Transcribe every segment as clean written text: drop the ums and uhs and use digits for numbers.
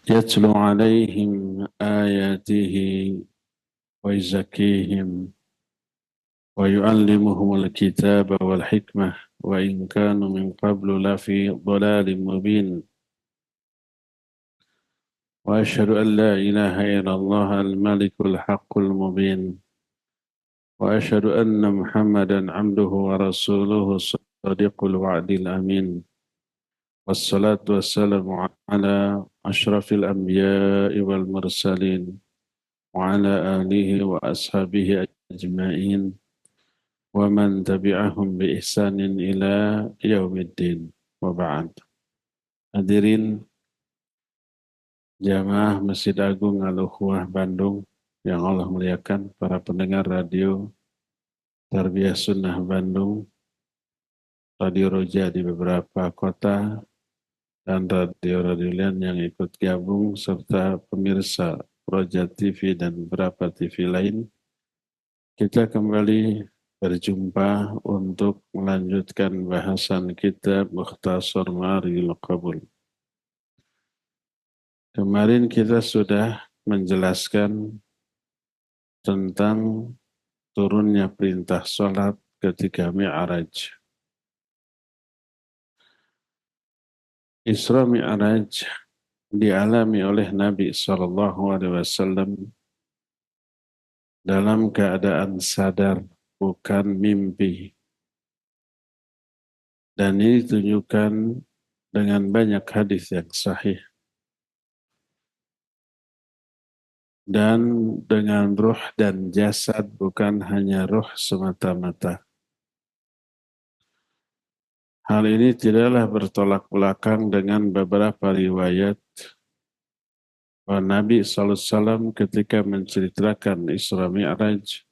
يتلو عليهم آياته ويزكيهم ويعلمهم الكتاب والحكمة وإن كانوا من قبل لفي ضلال مبين وأشهد أن لا إله إلا الله الملك الحق المبين وأشهد أن محمدا عبده ورسوله الصادق الوعد الأمين والصلاة والسلام على أشرف الأنبياء والمرسلين وعلى آله وأصحابه أجمعين ومن تبعهم بإحسان إلى يوم الدين وبعد. Hadirin jamaah Masjid Agung Al-Ukhuwah Bandung yang Allah muliakan, para pendengar radio Tarbiyah Sunnah Bandung, Radio Roja di beberapa kota, dan radio-radio lain yang ikut gabung, serta pemirsa Roja TV dan beberapa TV lain. Kita kembali berjumpa untuk melanjutkan bahasan kitab Mukhtasar Ma'arifil Qabul. Kemarin kita sudah menjelaskan tentang turunnya perintah sholat ketika Mi'raj. Isra Mi'raj dialami oleh Nabi SAW dalam keadaan sadar, bukan mimpi. Dan ini ditunjukkan dengan banyak hadis yang sahih. Dan dengan ruh dan jasad, bukan hanya ruh semata-mata. Hal ini tidaklah bertolak belakang dengan beberapa riwayat bahwa Nabi SAW ketika menceritakan Isra Mi'raj,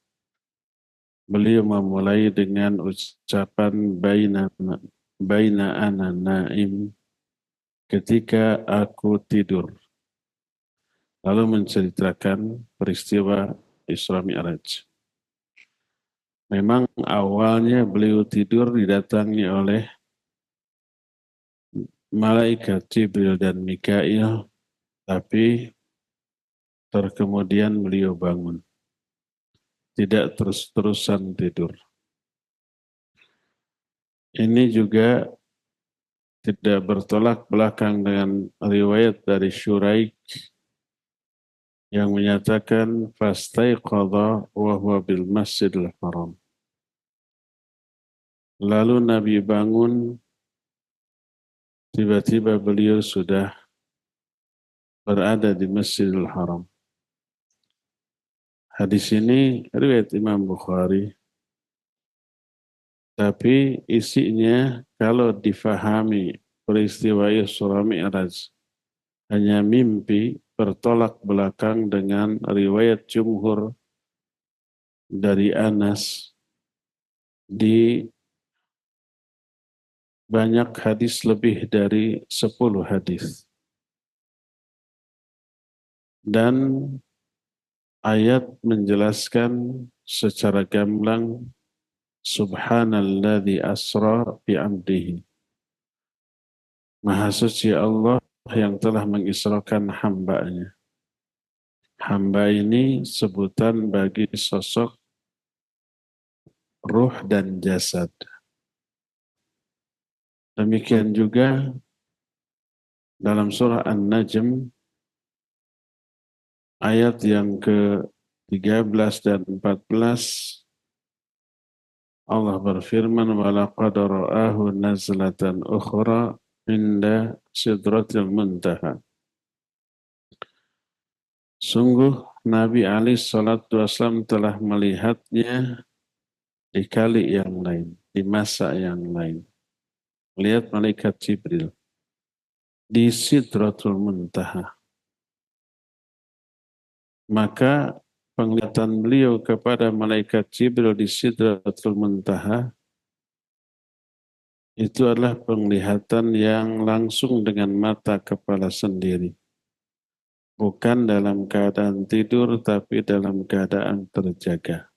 beliau memulai dengan ucapan baina ana naim, ketika aku tidur. Lalu menceritakan peristiwa Isra Mi'raj. Memang awalnya beliau tidur didatangi oleh malaikat Jibril dan Mikail, tapi kemudian beliau bangun. Tidak terus-terusan tidur. Ini juga tidak bertolak belakang dengan riwayat dari Syuraik yang menyatakan fastaiqadha wa huwa bil Masjidil Haram. Lalu Nabi bangun, tiba-tiba beliau sudah berada di Masjidil Haram. Hadis ini riwayat Imam Bukhari, tapi isinya kalau difahami peristiwa Isra Mi'raj hanya mimpi, bertolak belakang dengan riwayat jumhur dari Anas di banyak hadis, lebih dari 10 hadis. Dan ayat menjelaskan secara gamblang Subhanalladzi asra bi'abdihi. Maha suci Allah yang telah mengisrakan hambanya. Hamba ini sebutan bagi sosok ruh dan jasad. Demikian juga dalam surah An-Najm ayat yang ke-13 dan 14, Allah berfirman, وَلَقَدْ رَآهُ نَزْلَةً أُخْرَى عِنْدَ سِدْرَةِ الْمُنْتَهَى. Sungguh Nabi SAW telah melihatnya di kali yang lain, di masa yang lain. Melihat malaikat Jibril di Sidratul Muntaha. Maka penglihatan beliau kepada malaikat Jibril di Sidratul Muntaha itu adalah penglihatan yang langsung dengan mata kepala sendiri. Bukan dalam keadaan tidur, tapi dalam keadaan terjaga.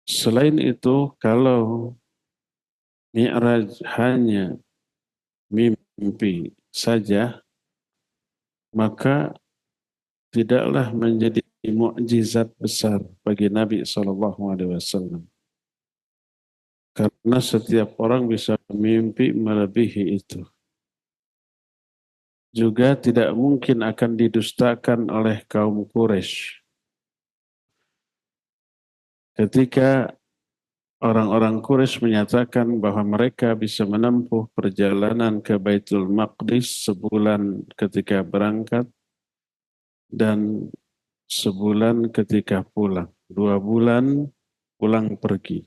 Selain itu, kalau Mi'raj hanya mimpi, mimpi saja, maka tidaklah menjadi mukjizat besar bagi Nabi SAW. Karena setiap orang bisa mimpi melebihi itu. Juga tidak mungkin akan didustakan oleh kaum Quraisy. Ketika orang-orang Quraisy menyatakan bahwa mereka bisa menempuh perjalanan ke Baitul Maqdis sebulan ketika berangkat dan sebulan ketika pulang. 2 bulan pulang pergi.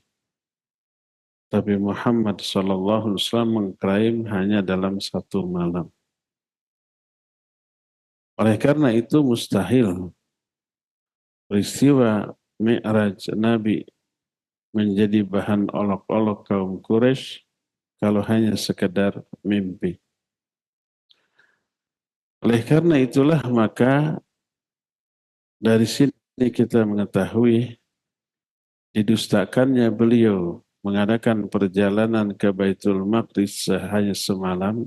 Tapi Muhammad SAW mengklaim hanya dalam 1 malam. Oleh karena itu mustahil peristiwa Mi'raj Nabi menjadi bahan olok-olok kaum Quraisy kalau hanya sekedar mimpi. Oleh karena itulah maka dari sini kita mengetahui didustakannya beliau mengadakan perjalanan ke Baitul Maqdis hanya semalam,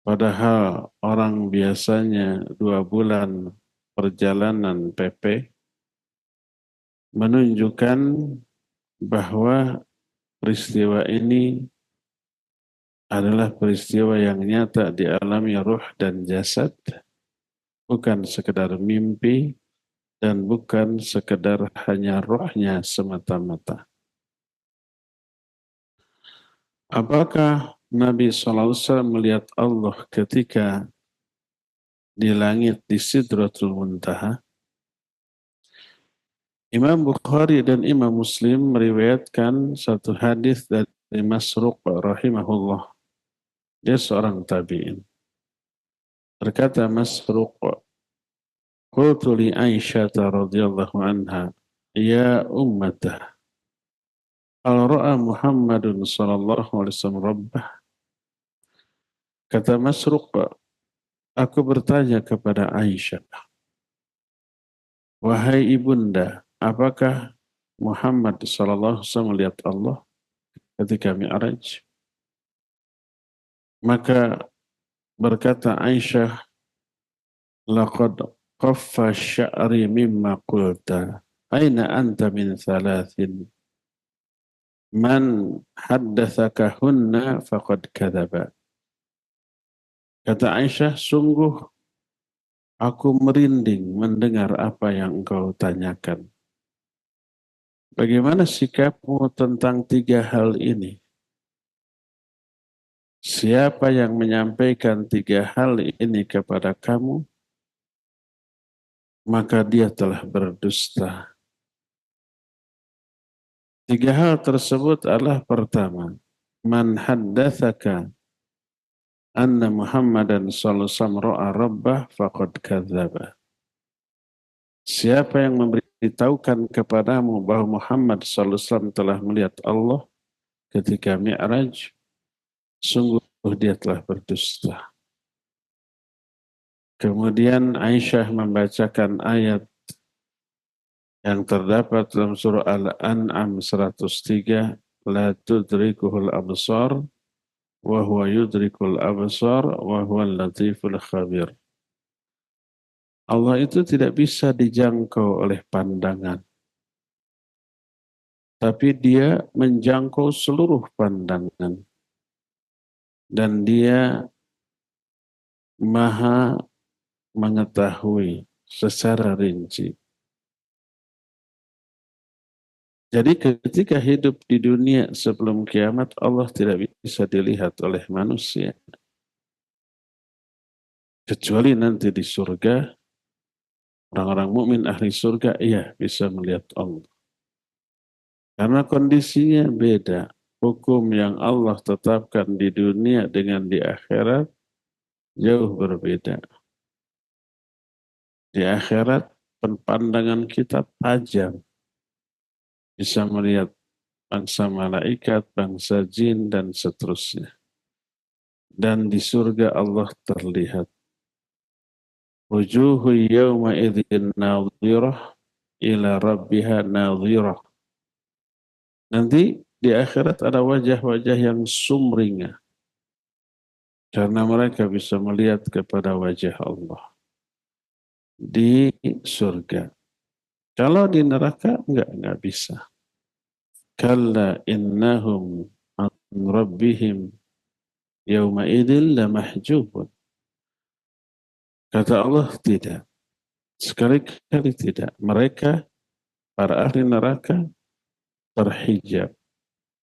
padahal orang biasanya 2 bulan perjalanan PP, menunjukkan bahwa peristiwa ini adalah peristiwa yang nyata dialami ruh dan jasad, bukan sekedar mimpi dan bukan sekedar hanya rohnya semata-mata. Apakah Nabi SAW melihat Allah ketika di langit di Sidratul Muntaha? Imam Bukhari dan Imam Muslim meriwayatkan satu hadis dari Masruq rahimahullah. Dia seorang tabi'in. Berkata Masruq, qultu li Aisyah radhiyallahu anha, ya ummatah, hal ra'a Muhammadun sallallahu alaihi wasallam rabbah? Kata Masruq, aku bertanya kepada Aisyah, wahai ibunda, apakah Muhammad sallallahu alaihi wasallam melihat Allah ketika Mi'raj? Maka berkata Aisyah, laqad qaffa sya'ri mimma qulta. Aina anta min thalathin? Man haddathakahunna faqad kadzaba. Kata Aisyah, sungguh aku merinding mendengar apa yang engkau tanyakan. Bagaimana sikapmu tentang 3 hal ini? Siapa yang menyampaikan 3 hal ini kepada kamu, maka dia telah berdusta. 3 hal tersebut adalah pertama, man haddatsaka anna Muhammadan sallallahu alaihi wasallam ra'a rabbah faqad kadzdzaba. Siapa yang memberitahukan kepadamu bahwa Muhammad sallallahu alaihi wasallam telah melihat Allah ketika Mi'raj, sungguh dia telah berdusta. Kemudian Aisyah membacakan ayat yang terdapat dalam surah Al-An'am 103, la tudrikuhul absar wa huwa yudrikul absar wa huwal latiful khabir. Allah itu tidak bisa dijangkau oleh pandangan, tapi dia menjangkau seluruh pandangan. Dan dia maha mengetahui secara rinci. Jadi ketika hidup di dunia sebelum kiamat, Allah tidak bisa dilihat oleh manusia. Kecuali nanti di surga, orang-orang mukmin ahli surga, iya bisa melihat Allah. Karena kondisinya beda. Hukum yang Allah tetapkan di dunia dengan di akhirat jauh berbeda. Di akhirat, pandangan kita tajam. Bisa melihat bangsa malaikat, bangsa jin, dan seterusnya. Dan di surga Allah terlihat. Wujuhu yawma idzin nadhirah ila rabbiha nadhirah. Nanti di akhirat ada wajah-wajah yang sumringah. karena mereka bisa melihat kepada wajah Allah di surga. Kalau di neraka enggak bisa. Kalla innahum an rabbihim yawma idil lamahjubun. Kata Allah tidak. Sekali-kali tidak. Mereka, para ahli neraka, terhijab,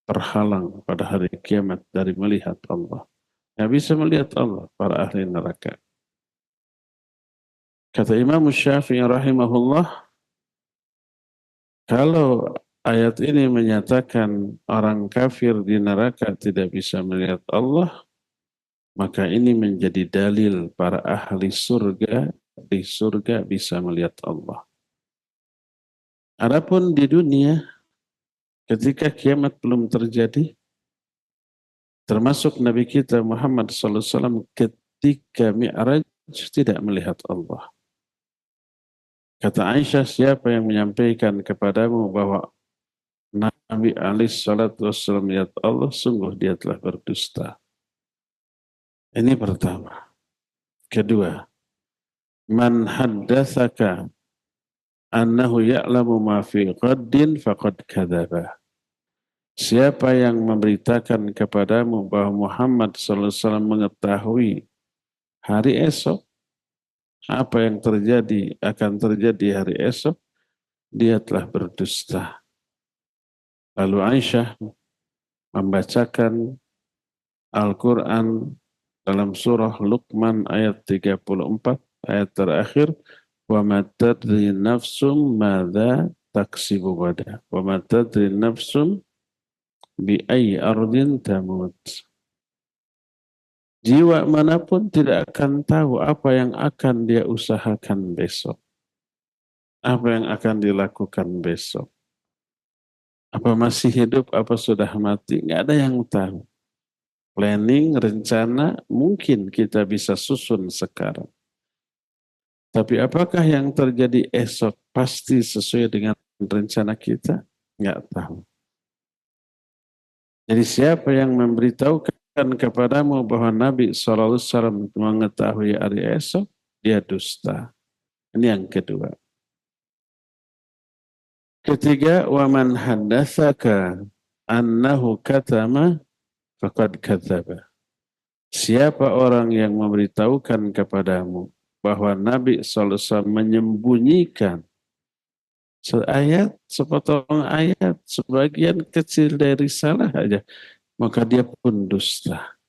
terhalang pada hari kiamat dari melihat Allah. Nggak bisa melihat Allah, para ahli neraka. Kata Imam Syafi'i rahimahullah, kalau ayat ini menyatakan orang kafir di neraka tidak bisa melihat Allah, maka ini menjadi dalil para ahli surga di surga bisa melihat Allah. Adapun di dunia, ketika kiamat belum terjadi, termasuk Nabi kita Muhammad SAW ketika Mi'raj tidak melihat Allah. Kata Aisyah, siapa yang menyampaikan kepadamu bahwa Nabi SAW melihat Allah, sungguh dia telah berdusta. Ini pertama. Kedua, man haddatsaka annahu ya'lamu ma fi ghaddin faqad kadzaba. Siapa yang memberitakan kepadamu bahwa Muhammad SAW mengetahui hari esok, apa yang akan terjadi hari esok, dia telah berdusta. Lalu Aisyah membacakan Al-Quran dalam surah Luqman ayat 34, ayat terakhir, wa ma tadri nafsum madza taksibu ghadan wa ma tadri nafsum bi ayyi ardin tamut. Jiwa manapun tidak akan tahu apa yang akan dia usahakan besok. Apa yang akan dilakukan besok. Apa masih hidup, apa sudah mati, nggak ada yang tahu. Planning, rencana, mungkin kita bisa susun sekarang. Tapi apakah yang terjadi esok pasti sesuai dengan rencana kita? Nggak tahu. Jadi siapa yang memberitahukan kepadamu bahwa Nabi SAW mengetahui hari esok, dia dusta. Ini yang kedua. Ketiga, waman haddatsaka annahu katama faqad kadzaba. Siapa orang yang memberitahukan kepadamu bahwa Nabi SAW menyembunyikan seayat, sepotong ayat, sebagian kecil dari risalah aja, maka dia pun dusta.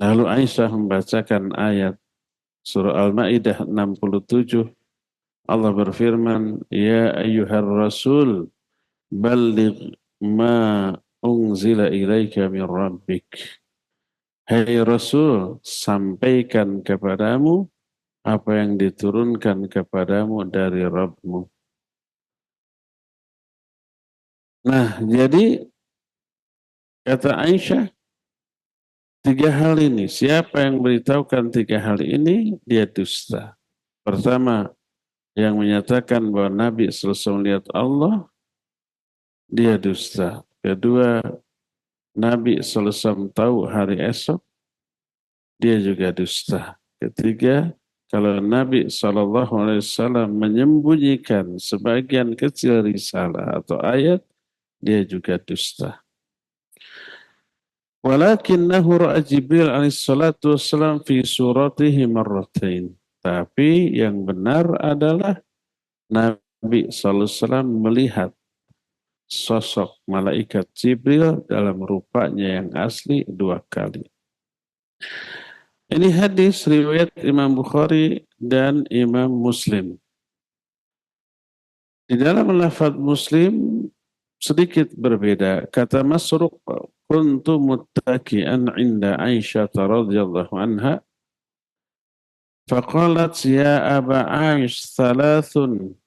Lalu Aisyah membacakan ayat surah Al-Maidah 67. Allah berfirman, ya ayyuhar rasul balligh ma unzila ilaika min rabbik. Hai Rasul, sampaikan kepadamu apa yang diturunkan kepadamu dari Rabbmu. Nah, jadi kata Aisyah, tiga hal ini, siapa yang beritahukan tiga hal ini, dia dusta. Pertama, yang menyatakan bahwa Nabi selesai melihat Allah, dia dusta. Kedua, Nabi selesai tahu hari esok, dia juga dusta. Ketiga, kalau Nabi SAW menyembunyikan sebagian kecil risalah atau ayat, dia juga dusta. Walakinnahu ra'a Jibril alaihissalatu wassalam fi suratihi marratain. Tapi yang benar adalah Nabi SAW melihat sosok malaikat Jibril dalam rupanya yang asli dua kali. Ini hadis riwayat Imam Bukhari dan Imam Muslim. Di dalam lafaz Muslim sedikit berbeda. Kata Masruq, kuntu muttaki'an 'inda Aisyah radhiyallahu anha, faqalat ya Aba Aish thalathun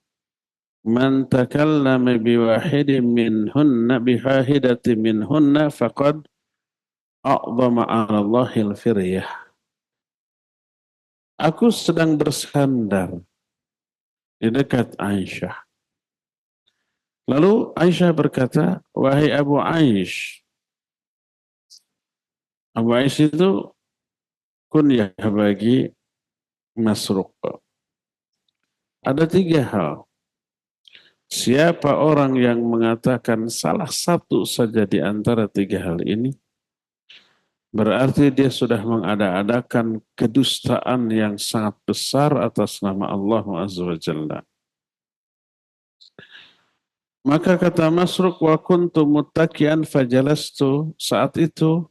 man takallama biwahidin minhunna biwahidatin minhunna faqad a'zama 'ala Allahil firyah. Aku sedang bersandar di dekat Aisyah. Lalu Aisyah berkata, wahai Abu Aish. Abu Aish itu kunyah bagi Masruq. Ada 3 hal. Siapa orang yang mengatakan salah satu saja di antara 3 hal ini, berarti dia sudah mengada-adakan kedustaan yang sangat besar atas nama Allah Azza wa Jalla. Maka kata Masruq, wa kuntu muttakian fajalastu, saat itu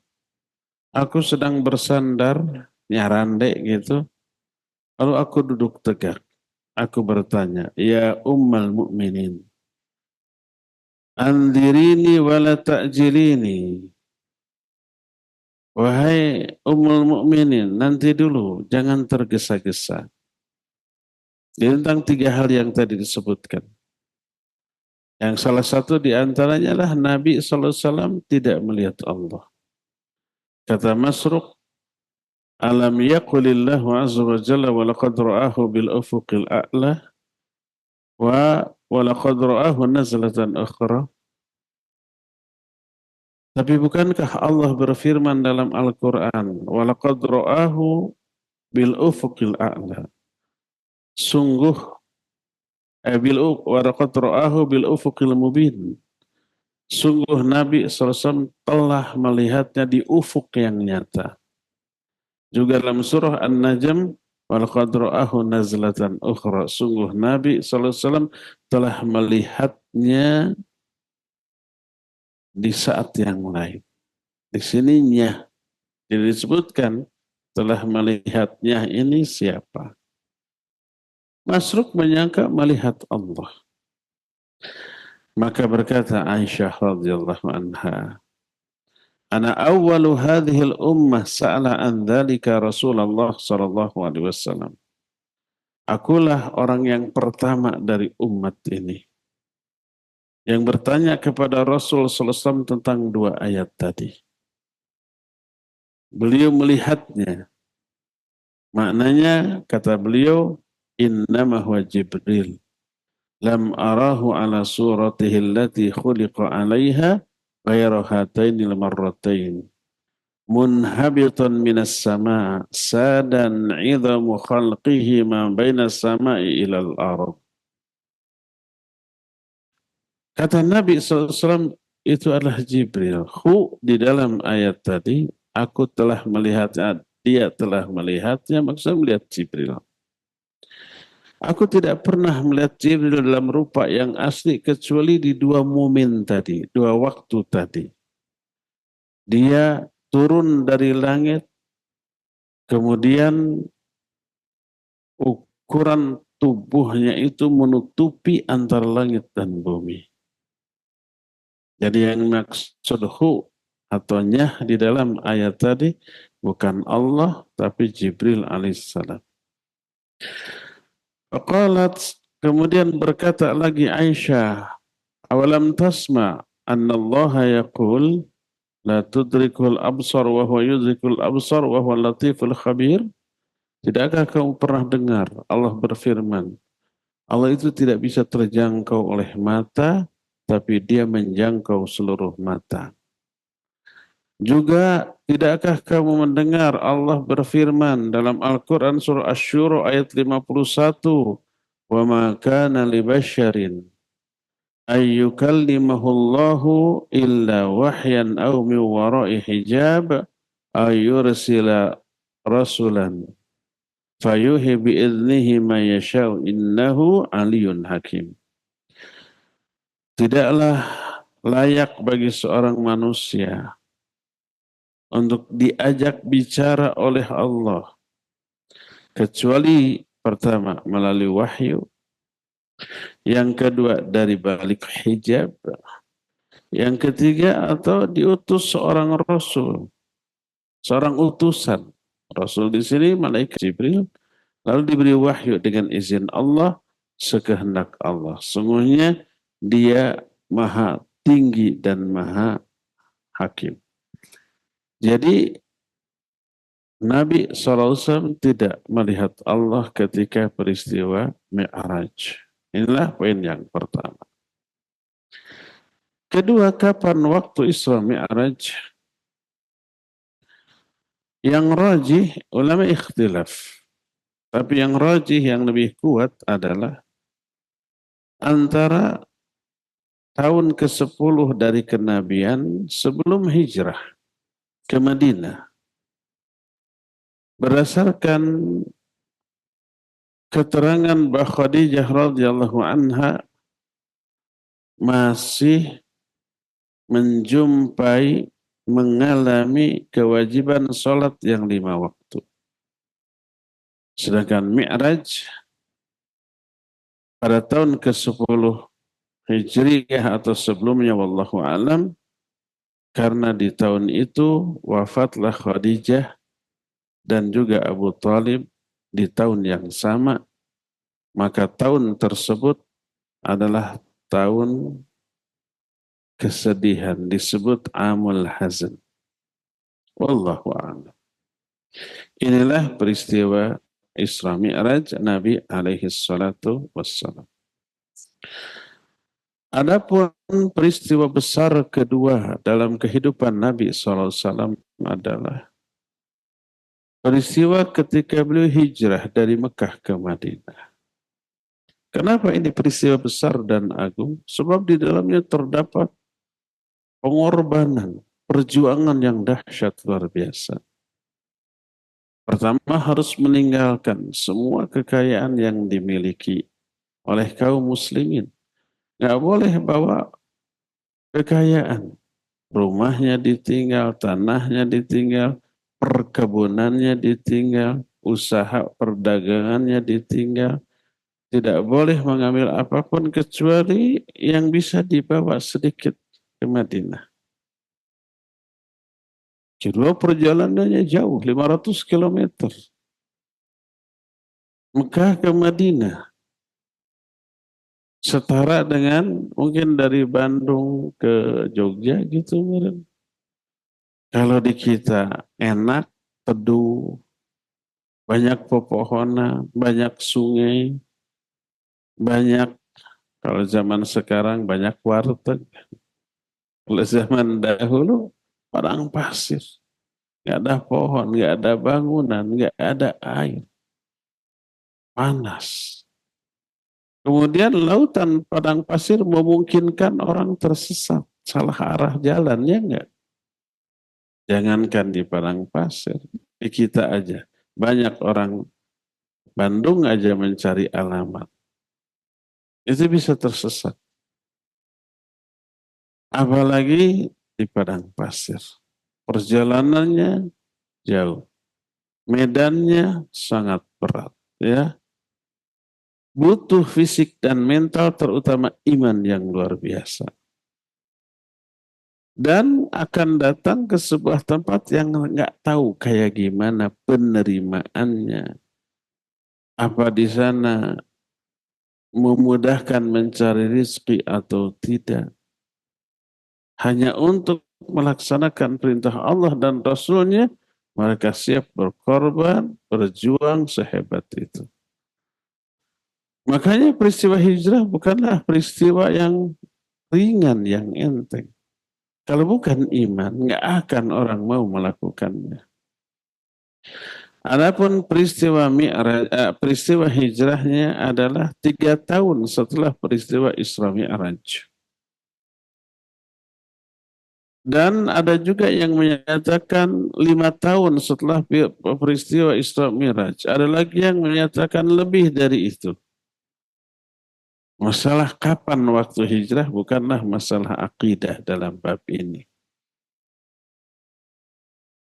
aku sedang bersandar, nyarande gitu, lalu aku duduk tegak. Aku bertanya, ya ummal mu'minin, andirini wala ta'jilini. Wahai ummul mu'minin, nanti dulu, jangan tergesa-gesa. Tentang 3 hal yang tadi disebutkan. Yang salah satu di antaranya adalah Nabi SAW tidak melihat Allah. Kata Masruq, alam yaqulillahu azza wa jalla wa laqad ra'ahu bil ufuqil a'la wa laqad ra'ahu nazlatan ukhra. Tapi bukankah Allah berfirman dalam Al-Quran, wa laqad ra'ahu bil ufuqil a'la. Sungguh wa laqad ra'ahu bil ufuqil mubin. Sungguh Nabi SAW telah melihatnya di ufuk yang nyata. Juga dalam surah An-Najm, walaqad ra'ahu nazlatan ukhra. Sungguh Nabi SAW telah melihatnya di saat yang lain. Di sininya disebutkan telah melihatnya ini siapa? Masruq menyangka melihat Allah. Maka berkata Aisyah radhiyallahu anha, ana awwalu hadhil ummah sa'ala an dzalika Rasulullah sallallahu alaihi wasallam. Akulah orang yang pertama dari umat ini yang bertanya kepada Rasul sallallahu alaihi wasallam tentang 2 ayat tadi. Beliau melihatnya. Maknanya kata beliau, innama huwa Jibril. Lam arahu ala suratihi allati khuliqa 'alaiha ghairu hatainil marratain. Munhabitan minas sama' sadan 'idhamu khalqihi ma bainas sama'i ilal ardh. Kata Nabi SAW itu adalah Jibril. Di dalam ayat tadi, aku telah melihatnya, dia telah melihatnya, maksudnya melihat Jibril. Aku tidak pernah melihat Jibril dalam rupa yang asli kecuali di 2 momen tadi, 2 waktu tadi. Dia turun dari langit, kemudian ukuran tubuhnya itu menutupi antara langit dan bumi. Jadi yang maksud atau nyah di dalam ayat tadi bukan Allah tapi Jibril alaihissalam. Qalat, kemudian berkata lagi Aisyah, awalam tasma anna Allah yaqul la tudrikul absar wa huwa yudrikul absar wa huwa latiful khabir. Tidakkah kamu pernah dengar Allah berfirman, Allah itu tidak bisa terjangkau oleh mata, tapi dia menjangkau seluruh mata. Juga tidakkah kamu mendengar Allah berfirman dalam Al-Quran surah Asy-Syura ayat 51, wa ma kana li basyarin ayyukallimahullahu illa wahyan aw min wara'i hijab ayyursila rasulan fayuhi bi'idnihi ma yasha'u innahu aliyun hakim. Tidaklah layak bagi seorang manusia untuk diajak bicara oleh Allah kecuali pertama melalui wahyu, yang kedua dari balik hijab, yang ketiga atau diutus seorang rasul, seorang utusan. Rasul di sini malaikat Jibril, lalu diberi wahyu dengan izin Allah, sekehendak Allah. Sungguhnya dia maha tinggi dan maha hakim. Jadi Nabi SAW tidak melihat Allah ketika peristiwa Mi'raj. Inilah poin yang pertama. Kedua, kapan waktu Isra Mi'raj? Yang rajih ulama ikhtilaf. Tapi yang rajih yang lebih kuat adalah antara tahun ke-10 dari kenabian sebelum hijrah ke Madinah. Berdasarkan keterangan bahwa Khadijah radhiyallahu anha masih menjumpai mengalami kewajiban sholat yang 5 waktu. Sedangkan Mi'raj pada tahun ke-10 Hijriyah atau sebelumnya wallahu alam, karena di tahun itu wafatlah Khadijah dan juga Abu Talib di tahun yang sama, maka tahun tersebut adalah tahun kesedihan, disebut Amul Hazan. Wallahu a'lam. Inilah peristiwa Isra Mi'raj Nabi alaihi salatu wassalam. Adapun peristiwa besar kedua dalam kehidupan Nabi SAW adalah peristiwa ketika beliau hijrah dari Mekah ke Madinah. Kenapa ini peristiwa besar dan agung? Sebab di dalamnya terdapat pengorbanan, perjuangan yang dahsyat luar biasa. Pertama harus meninggalkan semua kekayaan yang dimiliki oleh kaum muslimin. Nggak boleh bawa kekayaan. Rumahnya ditinggal, tanahnya ditinggal, perkebunannya ditinggal, usaha perdagangannya ditinggal. Tidak boleh mengambil apapun kecuali yang bisa dibawa sedikit ke Madinah. Kedua, perjalanannya jauh, 500 kilometer. Mekah ke Madinah. Setara dengan mungkin dari Bandung ke Jogja gitu. Kalau di kita enak, teduh, banyak pepohonan, banyak sungai, banyak, kalau zaman sekarang banyak warteg. Kalau zaman dahulu padang pasir, nggak ada pohon, nggak ada bangunan, nggak ada air, panas. Kemudian lautan padang pasir memungkinkan orang tersesat, salah arah jalannya enggak. Jangankan di padang pasir, di kita aja. Banyak orang Bandung aja mencari alamat. Itu bisa tersesat. Apalagi di padang pasir. Perjalanannya jauh. Medannya sangat berat. Ya. Butuh fisik dan mental, terutama iman yang luar biasa. Dan akan datang ke sebuah tempat yang nggak tahu kayak gimana penerimaannya. Apa di sana memudahkan mencari rezeki atau tidak. Hanya untuk melaksanakan perintah Allah dan Rasulnya, mereka siap berkorban, berjuang sehebat itu. Makanya peristiwa hijrah bukanlah peristiwa yang ringan, yang enteng. Kalau bukan iman, nggak akan orang mau melakukannya. Adapun peristiwa hijrahnya adalah 3 tahun setelah peristiwa Isra Mi'raj. Dan ada juga yang menyatakan 5 tahun setelah peristiwa Isra Mi'raj. Ada lagi yang menyatakan lebih dari itu. Masalah kapan waktu hijrah bukanlah masalah akidah dalam bab ini.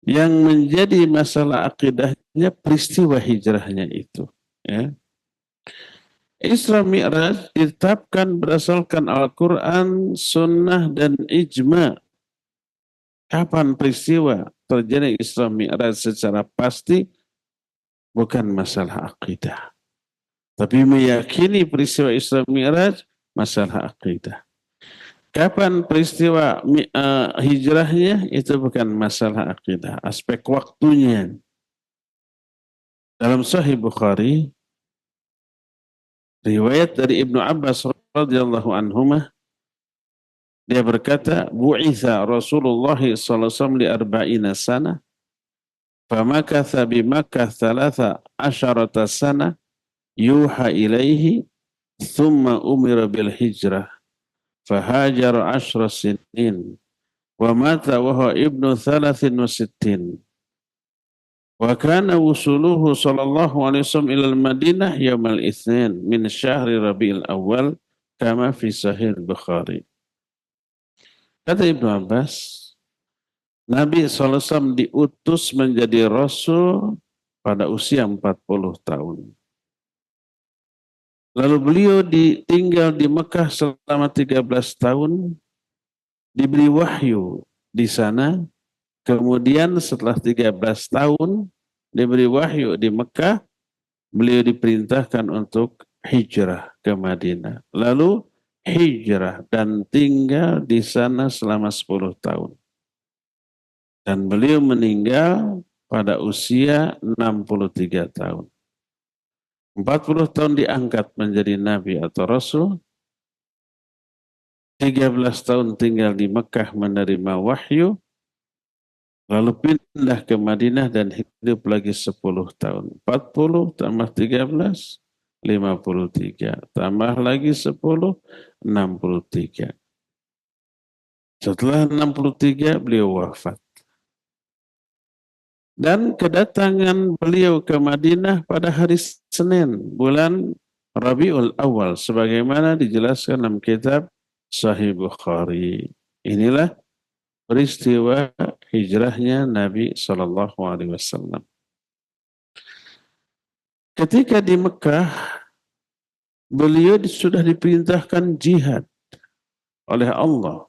Yang menjadi masalah akidahnya peristiwa hijrahnya itu. Ya. Isra Mi'raj ditetapkan berdasarkan Al-Quran, Sunnah, dan Ijma'. Kapan peristiwa terjadi Isra Mi'raj secara pasti bukan masalah akidah. Tapi meyakini peristiwa Isra Mi'raj masalah akidah. Kapan peristiwa hijrahnya itu bukan masalah akidah. Aspek waktunya. Dalam Sahih Bukhari, riwayat dari Ibnu Abbas radhiyallahu anhumah, dia berkata, bu'itha Rasulullah sallallahu alaihi wasallam li arba'ina sana famakatha bimakkah thalatha asyarata sana yuha ilaihi thumma umira bil hijrah fahajar 10 sinin wa mata wa huwa ibnu 63 wa kana wusuluhu sallallahu alaihi wasallam ila al-Madinah yaumal itsnin min syahri Rabiul Awal kama fi sahih Bukhari. Kata Ibnu Abbas, Nabi SAW diutus menjadi Rasul pada usia 40 tahun. Lalu beliau tinggal di Mekah selama 13 tahun, diberi wahyu di sana. Kemudian setelah 13 tahun diberi wahyu di Mekah, beliau diperintahkan untuk hijrah ke Madinah. Lalu hijrah dan tinggal di sana selama 10 tahun. Dan beliau meninggal pada usia 63 tahun. 40 tahun diangkat menjadi Nabi atau Rasul. 13 tahun tinggal di Mekah menerima wahyu. Lalu pindah ke Madinah dan hidup lagi 10 tahun. 40 tambah 13, 53. Tambah lagi 10, 63. Setelah 63 beliau wafat. Dan kedatangan beliau ke Madinah pada hari Senin, bulan Rabiul Awal, sebagaimana dijelaskan dalam kitab Sahih Bukhari. Inilah peristiwa hijrahnya Nabi SAW. Ketika di Mekah, beliau sudah diperintahkan jihad oleh Allah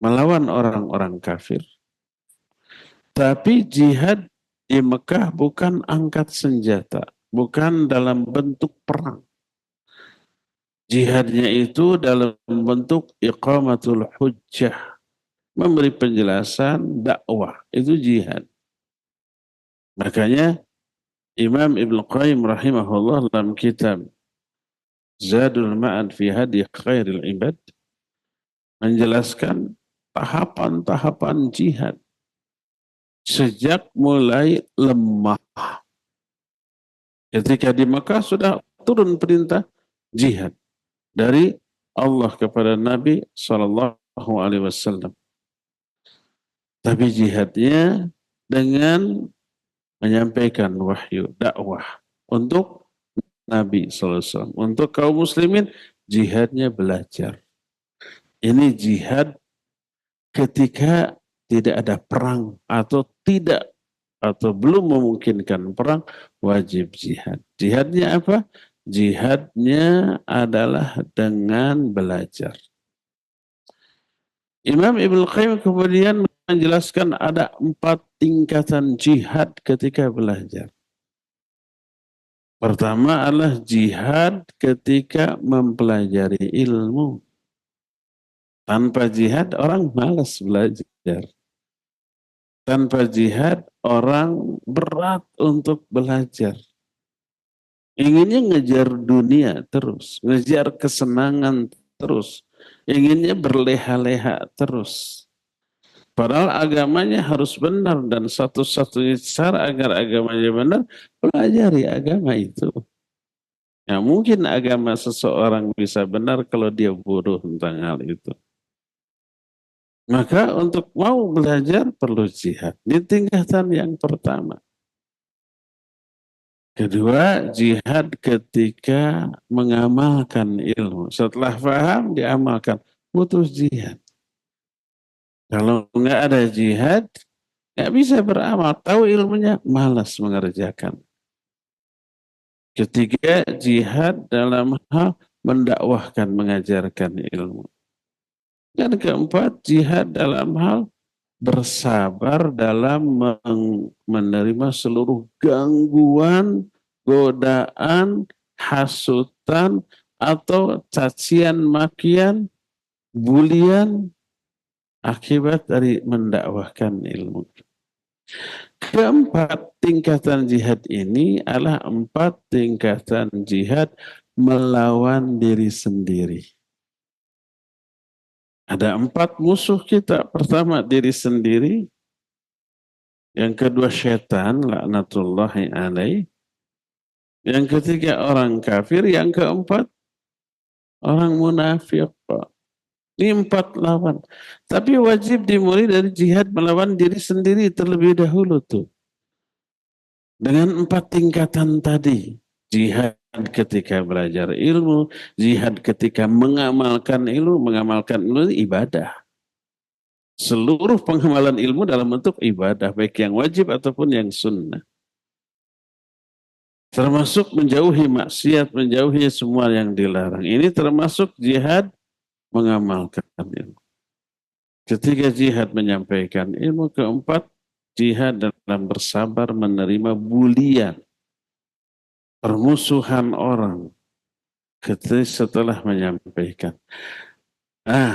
melawan orang-orang kafir. Tapi jihad di Mekah bukan angkat senjata, bukan dalam bentuk perang. Jihadnya itu dalam bentuk iqamatul hujjah, memberi penjelasan dakwah, itu jihad. Makanya Imam Ibn Qayyim rahimahullah dalam kitab Zadul Ma'ad fi Hadi Khairil Ibad menjelaskan tahapan-tahapan jihad sejak mulai lemah. Ketika di Mekah sudah turun perintah jihad dari Allah kepada Nabi SAW. Tapi jihadnya dengan menyampaikan wahyu, dakwah untuk Nabi SAW. Untuk kaum muslimin, jihadnya belajar. Ini jihad ketika tidak ada perang atau belum memungkinkan perang, wajib jihad. Jihadnya apa? Jihadnya adalah dengan belajar. Imam Ibnu Qayyim kemudian menjelaskan ada 4 tingkatan jihad ketika belajar. Pertama adalah jihad ketika mempelajari ilmu. Tanpa jihad orang malas belajar. Tanpa jihad orang berat untuk belajar. Inginnya ngejar dunia terus, ngejar kesenangan terus. Inginnya berleha-leha terus. Padahal agamanya harus benar dan satu-satunya cara agar agamanya benar, pelajari agama itu. Ya, mungkin agama seseorang bisa benar kalau dia bodoh tentang hal itu. Maka untuk mau belajar perlu jihad. Ini tingkatan yang pertama. Kedua, jihad ketika mengamalkan ilmu. Setelah paham, diamalkan. Butuh jihad. Kalau nggak ada jihad, nggak bisa beramal. Tahu ilmunya, malas mengerjakan. Ketiga, jihad dalam hal mendakwahkan, mengajarkan ilmu. Dan keempat, jihad dalam hal bersabar dalam menerima seluruh gangguan, godaan, hasutan, atau cacian, makian, bulian akibat dari mendakwahkan ilmu. Keempat tingkatan jihad ini adalah 4 tingkatan jihad melawan diri sendiri. Ada 4 musuh kita. Pertama, diri sendiri. Yang kedua syaitan, laknatullahi alaih. Yang ketiga orang kafir. Yang keempat orang munafik, Pak. Ini 4 lawan. Tapi wajib dimulai dari jihad melawan diri sendiri terlebih dahulu tuh. Dengan 4 tingkatan tadi. Jihad ketika belajar ilmu, jihad ketika mengamalkan ilmu. Mengamalkan ilmu itu ibadah. Seluruh pengamalan ilmu dalam bentuk ibadah, baik yang wajib ataupun yang sunnah. Termasuk menjauhi maksiat, menjauhi semua yang dilarang. Ini termasuk jihad mengamalkan ilmu. Ketiga jihad menyampaikan ilmu. Keempat jihad dalam bersabar menerima bulian, permusuhan orang setelah menyampaikan.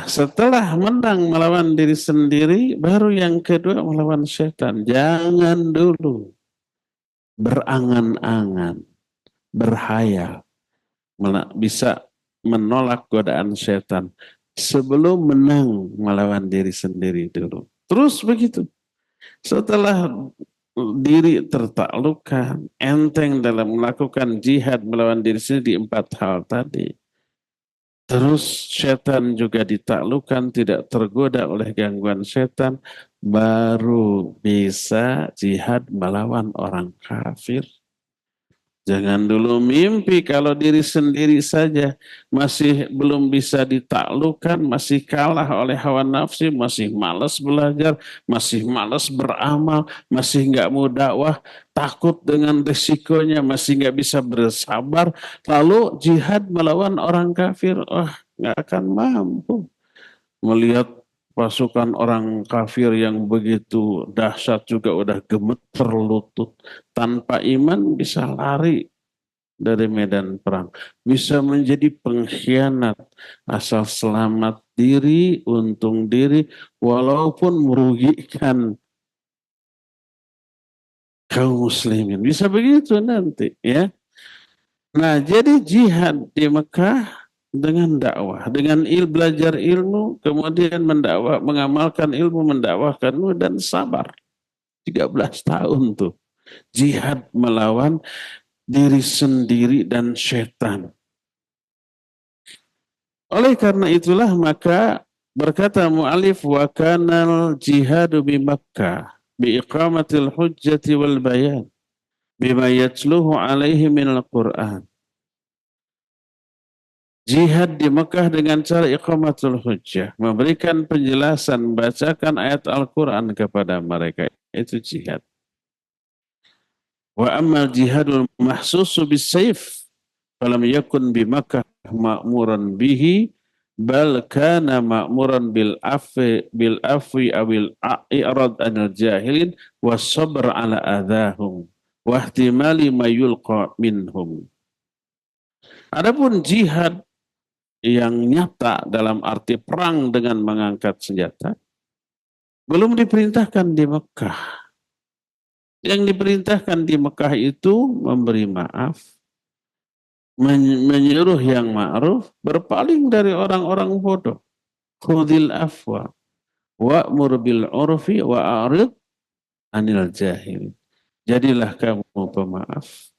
Setelah menang melawan diri sendiri, baru yang kedua melawan setan. Jangan dulu berangan-angan, berhayal, bisa menolak godaan setan sebelum menang melawan diri sendiri dulu. Terus begitu. Setelah diri tertaklukkan, enteng dalam melakukan jihad melawan diri sendiri di 4 hal tadi. Terus setan juga ditaklukkan, tidak tergoda oleh gangguan setan, baru bisa jihad melawan orang kafir. Jangan dulu mimpi kalau diri sendiri saja masih belum bisa ditaklukkan, masih kalah oleh hawa nafsu, masih malas belajar, masih malas beramal, masih nggak mau dakwah, takut dengan resikonya, masih nggak bisa bersabar, lalu jihad melawan orang kafir, nggak akan mampu. Melihat pasukan orang kafir yang begitu dahsyat juga udah gemeter lutut. Tanpa iman bisa lari dari medan perang. Bisa menjadi pengkhianat. Asal selamat diri, untung diri, walaupun merugikan kaum muslimin. Bisa begitu nanti ya. Nah, jadi jihad di Mekah dengan dakwah, dengan belajar ilmu, kemudian mendakwah, mengamalkan ilmu, mendakwahkan ilmu dan sabar. 13 tahun tuh. Jihad melawan diri sendiri dan setan. Oleh karena itulah maka berkata mu'alif wa kanal jihadu bi Makkah bi iqamatil hujjati wal bayan bima yatluhu alaihi minal Qur'an. Jihad di Mekah dengan cara iqamatul hujjah, memberikan penjelasan, membacakan ayat Al-Quran kepada mereka, itu jihad. Wa ammal jihadul mahsusu bisayf, falam yakun bi Makkah ma'muran bihi, bal kana ma'muran bil afwi awil i'rad anil jahilin, was sabr ala adahum, wa ihtimali ma yulqa minhum. Adapun jihad yang nyata dalam arti perang dengan mengangkat senjata belum diperintahkan di Mekah. Yang diperintahkan di Mekah itu memberi maaf, menyuruh yang ma'ruf, berpaling dari orang-orang bodoh. Khudil afwa wa'mur bil urfi wa'arid anil jahil. Jadilah kamu pemaaf.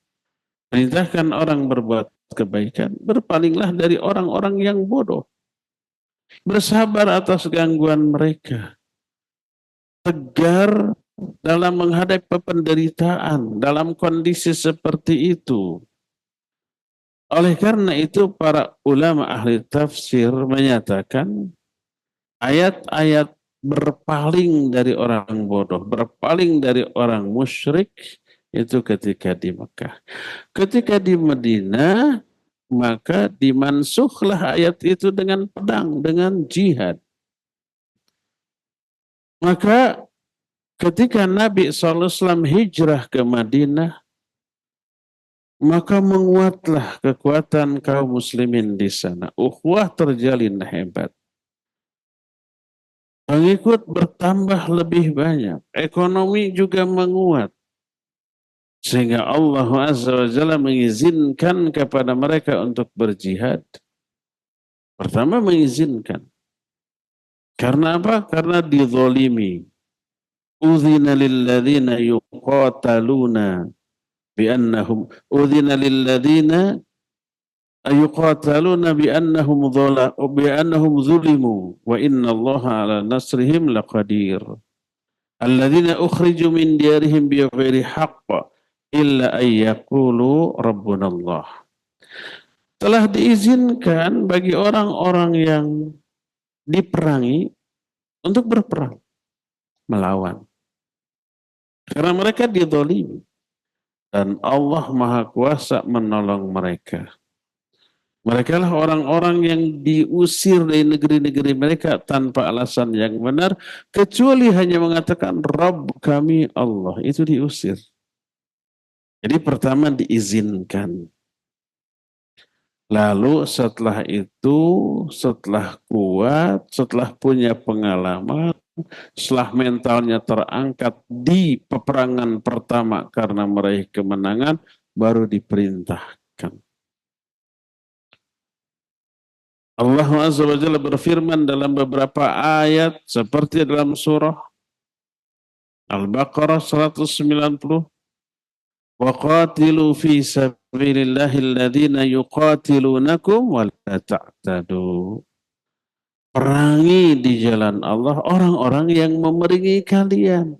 Perintahkan orang berbuat kebaikan, berpalinglah dari orang-orang yang bodoh. Bersabar atas gangguan mereka. Tegar dalam menghadapi penderitaan, dalam kondisi seperti itu. Oleh karena itu para ulama ahli tafsir menyatakan ayat-ayat berpaling dari orang bodoh, berpaling dari orang musyrik itu ketika di Mekah. Ketika di Madinah, maka dimansukhlah ayat itu dengan pedang, dengan jihad. Maka ketika Nabi SAW hijrah ke Madinah, maka menguatlah kekuatan kaum muslimin di sana. Ukhuwah terjalin hebat. Pengikut bertambah lebih banyak. Ekonomi juga menguat. Sehingga Allah Azza wa Jalla mengizinkan kepada mereka untuk berjihad. Pertama mengizinkan. Karena apa? Karena dizolimi. Udzina lilladzina yuqataluna biannahum udzina lilladzina yuqataluna biannahum zulimu wa innallaha ala nasrihim laqadir. Alladzina ukhriju min diyarihim bighairi haqq illa ay yaqulu rabbunallah. Telah diizinkan bagi orang-orang yang diperangi untuk berperang, melawan. Karena mereka dizalimi. Dan Allah Maha Kuasa menolong mereka. Mereka lah orang-orang yang diusir dari negeri-negeri mereka tanpa alasan yang benar, kecuali hanya mengatakan Rabb kami Allah. Itu diusir. Jadi pertama diizinkan. Lalu setelah itu, setelah kuat, setelah punya pengalaman, setelah mentalnya terangkat di peperangan pertama karena meraih kemenangan, baru diperintahkan. Allah Azza wa Jalla berfirman dalam beberapa ayat seperti dalam surah Al-Baqarah 190, وَقَاتِلُوا فِي سَبِيلِ اللَّهِ الَّذِينَ يُقَاتِلُونَكُمْ وَلَا تَعْتَدُوا. Perangi di jalan Allah orang-orang yang memerangi kalian,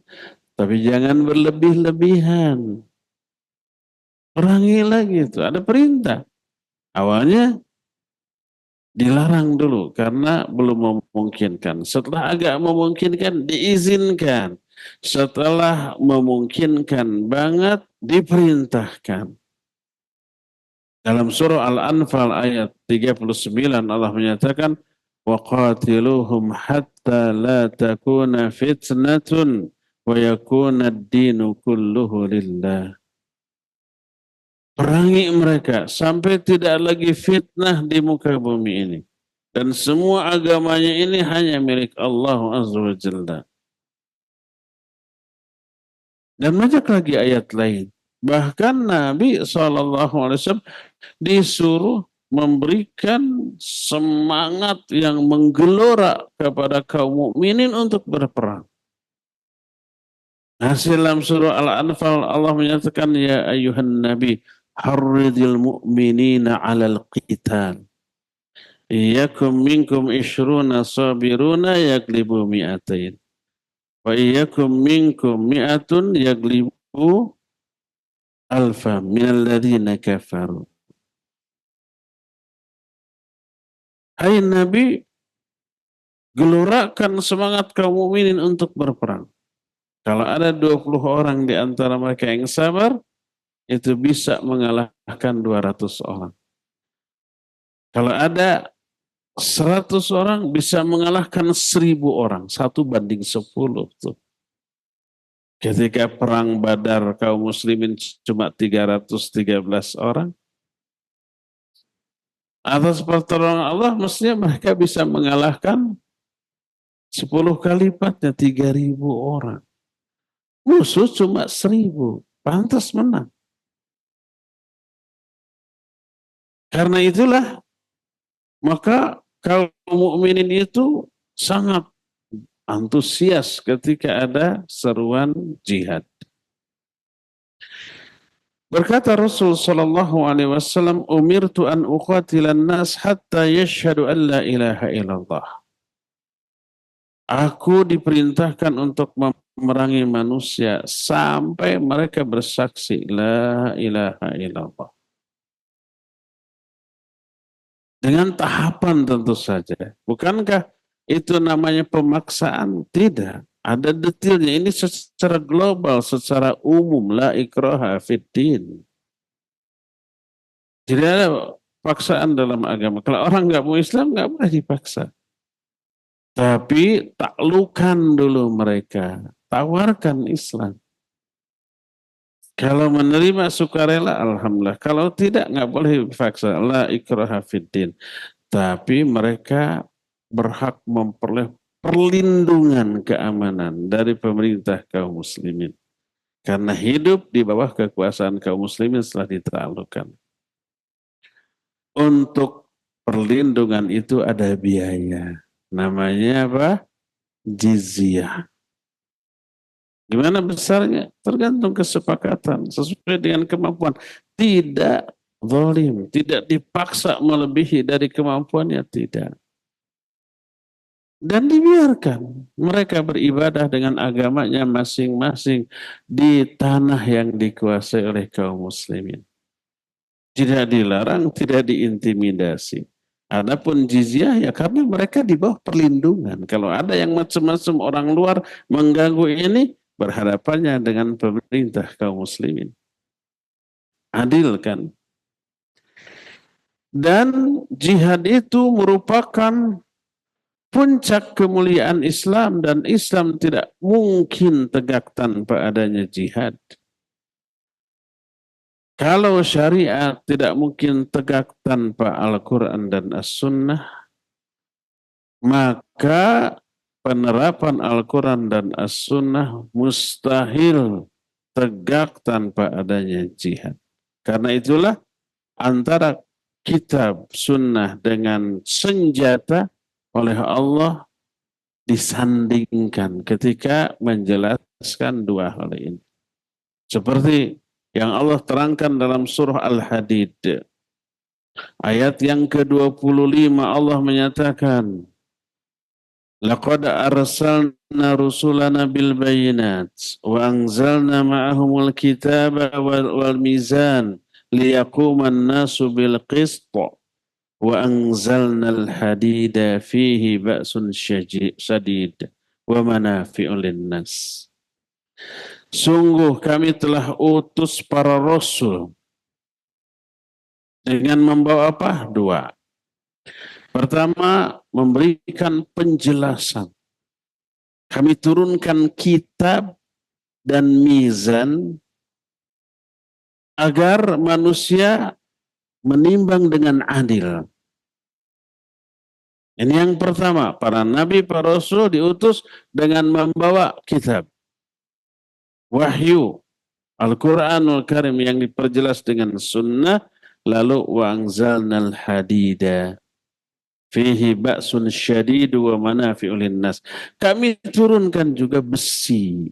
tapi jangan berlebih-lebihan. Perangi lagi itu, ada perintah. Awalnya dilarang dulu karena belum memungkinkan. Setelah agak memungkinkan, diizinkan. Setelah memungkinkan banget, diperintahkan. Dalam surah Al-Anfal ayat 39 Allah menyatakan وَقَاتِلُوهُمْ حَتَّى لَا تَكُونَ فِتْنَةٌ وَيَكُونَ الدِّينُ كُلُّهُ لِلَّهِ. Perangi mereka sampai tidak lagi fitnah di muka bumi ini. Dan semua agamanya ini hanya milik Allah Azza wa Jalla. Dan banyak lagi ayat lain. Bahkan Nabi SAW disuruh memberikan semangat yang menggelora kepada kaum mukminin untuk berperang. Hasil dalam surah Al-Anfal Allah menyatakan ya ayuhan nabi harridil mu'minina 'alal qital. Iyyakum minkum ishruna sabiruna yaglibu mi'atain. Wa iyyakum minkum mi'atun yaglibu alfa minal ladzina kafaru. Hai Nabi, gelorakan semangat kaum mukminin untuk berperang. Kalau ada 20 orang di antara mereka yang sabar, itu bisa mengalahkan 200 orang. Kalau ada 100 orang bisa mengalahkan 1000 orang, 1:10 tuh. Ketika perang Badar kaum muslimin cuma 313 orang, atas pertolongan Allah mestinya mereka bisa mengalahkan 10 kali lipatnya 3.000 orang. Musuh cuma 1.000, pantas menang. Karena itulah maka kaum mukminin itu sangat antusias ketika ada seruan jihad. Berkata Rasul sallallahu alaihi wasallam, "Umirtu an uqatilan nas hatta yashhadu an la ilaha illallah." Aku diperintahkan untuk memerangi manusia sampai mereka bersaksi la ilaha illallah. Dengan tahapan tentu saja. Bukankah itu namanya pemaksaan? Tidak. Ada detailnya. Ini secara global, secara umum. La ikraha fiddin. Tidak ada paksaan dalam agama. Kalau orang nggak mau Islam, nggak boleh dipaksa. Tapi taklukan dulu mereka. Tawarkan Islam. Kalau menerima sukarela, alhamdulillah. Kalau tidak, nggak boleh dipaksa. La ikraha fiddin. Tapi mereka berhak memperoleh perlindungan keamanan dari pemerintah kaum muslimin. Karena hidup di bawah kekuasaan kaum muslimin setelah ditaklukkan. Untuk perlindungan itu ada biaya. Namanya apa? Jizyah. Gimana besarnya? Tergantung kesepakatan, sesuai dengan kemampuan. Tidak zalim, tidak dipaksa melebihi dari kemampuannya, tidak. Dan dibiarkan mereka beribadah dengan agamanya masing-masing di tanah yang dikuasai oleh kaum muslimin. Tidak dilarang, tidak diintimidasi. Adapun jizyah ya karena mereka di bawah perlindungan. Kalau ada yang macam-macam orang luar mengganggu ini, berhadapannya dengan pemerintah kaum muslimin. Adil kan? Dan jihad itu merupakan puncak kemuliaan Islam dan Islam tidak mungkin tegak tanpa adanya jihad. Kalau syariat tidak mungkin tegak tanpa Al-Quran dan As-Sunnah, maka penerapan Al-Quran dan As-Sunnah mustahil tegak tanpa adanya jihad. Karena itulah antara kitab sunnah dengan senjata oleh Allah disandingkan ketika menjelaskan dua hal ini. Seperti yang Allah terangkan dalam surah Al-Hadid. Ayat yang ke-25 Allah menyatakan, Laqad arsalna rusulana bil bayinat wa anzalna ma'ahumul kitaba wal mizan liyaquman nasu bil qist wa anzalna al hadida fihi ba'sun syadid wa manafi'un linnas. Sungguh kami telah utus para rasul dengan membawa apa? Dua. Pertama, memberikan penjelasan. Kami turunkan kitab dan mizan agar manusia menimbang dengan adil. Ini yang pertama, para nabi, para rasul diutus dengan membawa kitab. Wahyu, Al-Quranul Karim yang diperjelas dengan sunnah, lalu wa anzalnal hadida fihi ba'sun syadid wa manafi'ul linnas. Kami turunkan juga besi.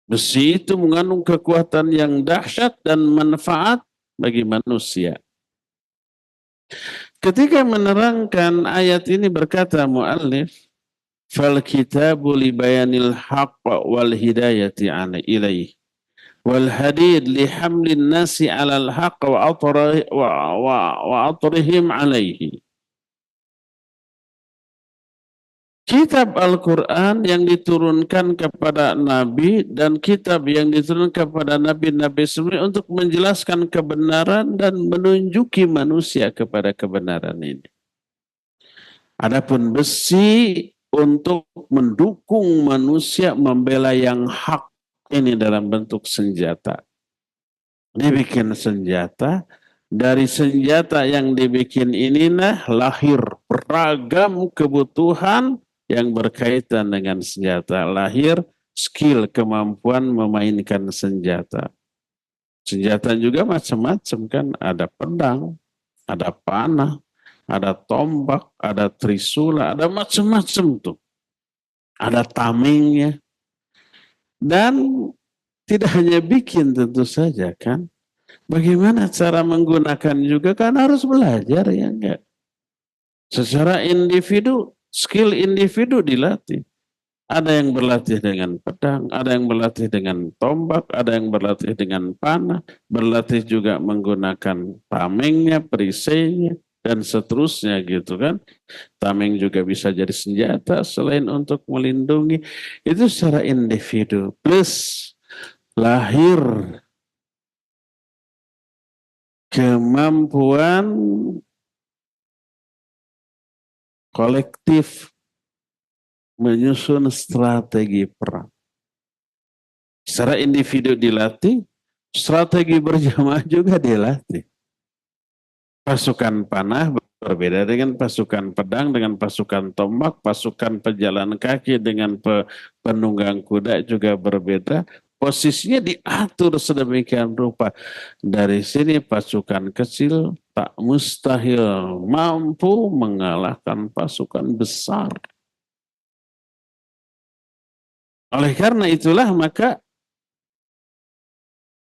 Besi itu mengandung kekuatan yang dahsyat dan manfaat bagi manusia. Ketika menerangkan ayat ini berkata muallif, fal kitabu li bayanil haqq wal hidayati ilaih wal hadid li hamlin nasi 'alal haqq wa atrihim alaihi. Kitab Al-Quran yang diturunkan kepada Nabi dan kitab yang diturunkan kepada Nabi-Nabi sebelumnya untuk menjelaskan kebenaran dan menunjuki manusia kepada kebenaran ini. Adapun besi untuk mendukung manusia membela yang hak ini dalam bentuk senjata. Dibikin senjata, dari senjata yang dibikin inilah lahir beragam kebutuhan yang berkaitan dengan senjata. Lahir skill, kemampuan memainkan senjata. Senjata juga macam-macam kan. Ada pedang, ada panah, ada tombak, ada trisula, ada macam-macam tuh. Ada tamengnya. Dan tidak hanya bikin tentu saja kan. Bagaimana cara menggunakan juga kan harus belajar ya enggak. Secara individu, skill individu dilatih. Ada yang berlatih dengan pedang, ada yang berlatih dengan tombak, ada yang berlatih dengan panah, berlatih juga menggunakan tamengnya, perisainya, dan seterusnya gitu kan. Tameng juga bisa jadi senjata selain untuk melindungi. Itu secara individu. Plus lahir kemampuan kolektif menyusun strategi perang. Secara individu dilatih, strategi berjamaah juga dilatih. Pasukan panah berbeda dengan pasukan pedang, dengan pasukan tombak, pasukan pejalan kaki dengan penunggang kuda juga berbeda. Posisinya diatur sedemikian rupa. Dari sini pasukan kecil tak mustahil mampu mengalahkan pasukan besar. Oleh karena itulah maka